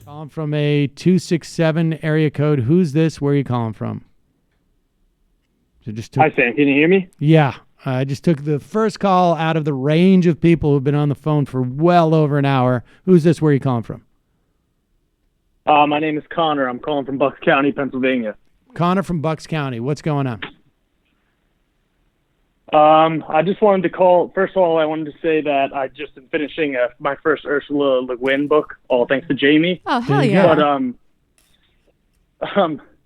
Calling from a 267 area code. Who's this? Where are you calling from? Hi, Sam. Can you hear me? Yeah. I just took the first call out of the range of people who've been on the phone for well over an hour. Who's this? Where are you calling from? My name is Connor. I'm calling from Bucks County, Pennsylvania. Connor from Bucks County. What's going on? I just wanted to call. First of all, I wanted to say that I just am finishing my first Ursula Le Guin book, all thanks to Jamie. Oh, hell yeah. But,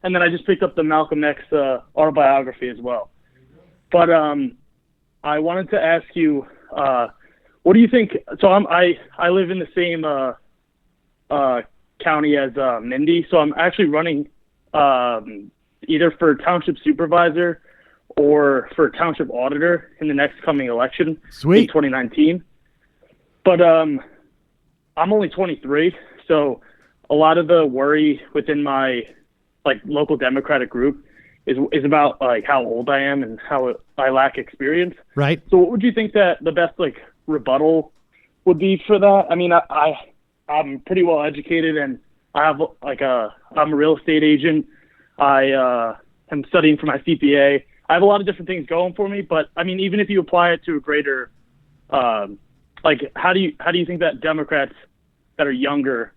and then I just picked up the Malcolm X autobiography as well. But I wanted to ask you, what do you think? So I live in the same county as Mindy, so I'm actually running either for township supervisor or for township auditor in the next coming election. Sweet. In 2019. But I'm only 23, so a lot of the worry within my local Democratic group is about how old I am and how I lack experience. Right. So what would you think that the best rebuttal would be for that? I mean, I'm pretty well educated, and I have I'm a real estate agent. I am studying for my CPA. I have a lot of different things going for me, but I mean, even if you apply it to a greater, how do you think that Democrats that are younger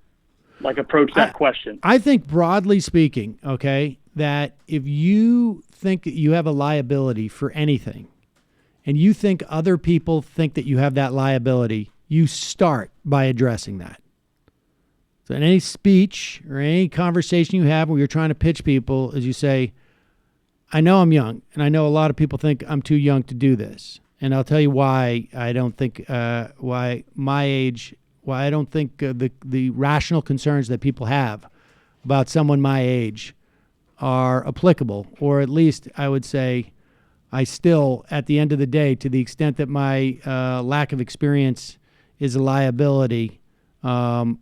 approach that question? I think broadly speaking, okay, that if you think that you have a liability for anything, and you think other people think that you have that liability, you start by addressing that. So in any speech or any conversation you have where you're trying to pitch people, as you say, I know I'm young, and I know a lot of people think I'm too young to do this. And I'll tell you why I don't think, why I don't think the rational concerns that people have about someone my age are applicable, or at least I would say I still, at the end of the day, to the extent that my lack of experience is a liability, A,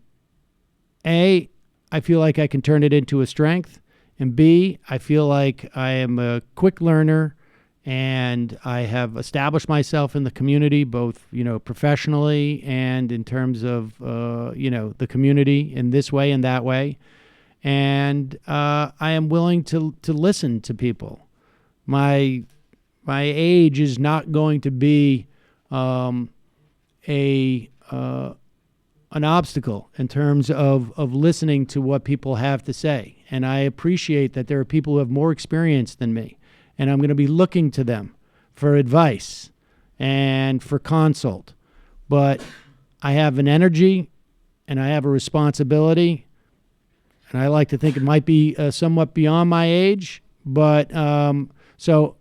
I feel like I can turn it into a strength, and B, I feel like I am a quick learner, and I have established myself in the community, both professionally and in terms of the community in this way and that way, and I am willing to listen to people. My age is not going to be an obstacle in terms of listening to what people have to say. And I appreciate that there are people who have more experience than me, and I'm going to be looking to them for advice and for consult. But I have an energy and I have a responsibility, and I like to think it might be somewhat beyond my age. But so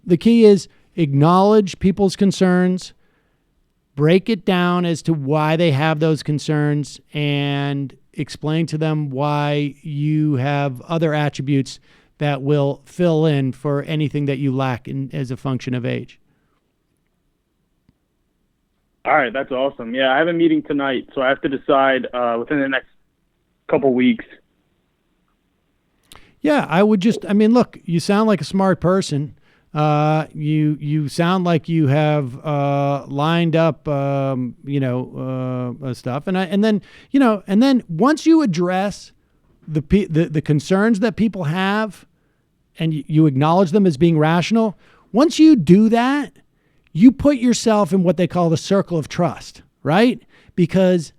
the key is acknowledge people's concerns, break it down as to why they have those concerns, and explain to them why you have other attributes that will fill in for anything that you lack as a function of age. All right, that's awesome. Yeah, I have a meeting tonight, so I have to decide within the next couple weeks. Yeah, look, you sound like a smart person. You sound like you have lined up stuff, and then once you address the concerns that people have, and you acknowledge them as being rational, once you do that, you put yourself in what they call the circle of trust, right? Because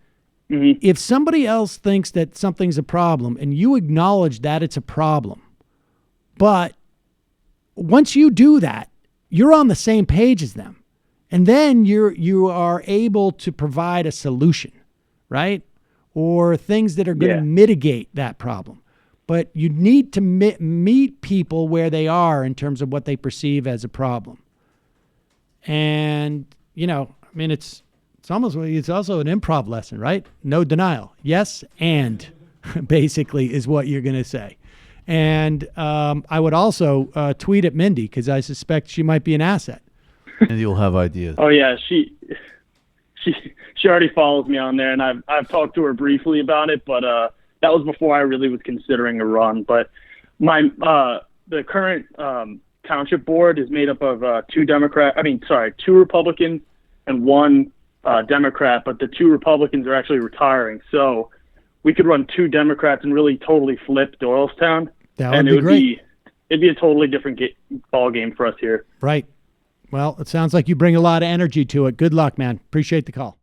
if somebody else thinks that something's a problem and you acknowledge that it's a problem, but once you do that, you're on the same page as them. And then you are able to provide a solution, right? Or things that are going to mitigate that problem. But you need to meet people where they are in terms of what they perceive as a problem. And, it's also an improv lesson, right? No denial. Yes, and basically is what you're going to say. And I would also tweet at Mindy, because I suspect she might be an asset. And you'll have ideas. Oh yeah, she already follows me on there, and I've talked to her briefly about it, but that was before I really was considering a run. But the current township board is made up of two Republicans and one Democrat, but the 2 Republicans are actually retiring. So we could run 2 Democrats and really totally flip Doylestown. That would be great. It'd be a totally different ball game for us here. Right. Well, it sounds like you bring a lot of energy to it. Good luck, man. Appreciate the call.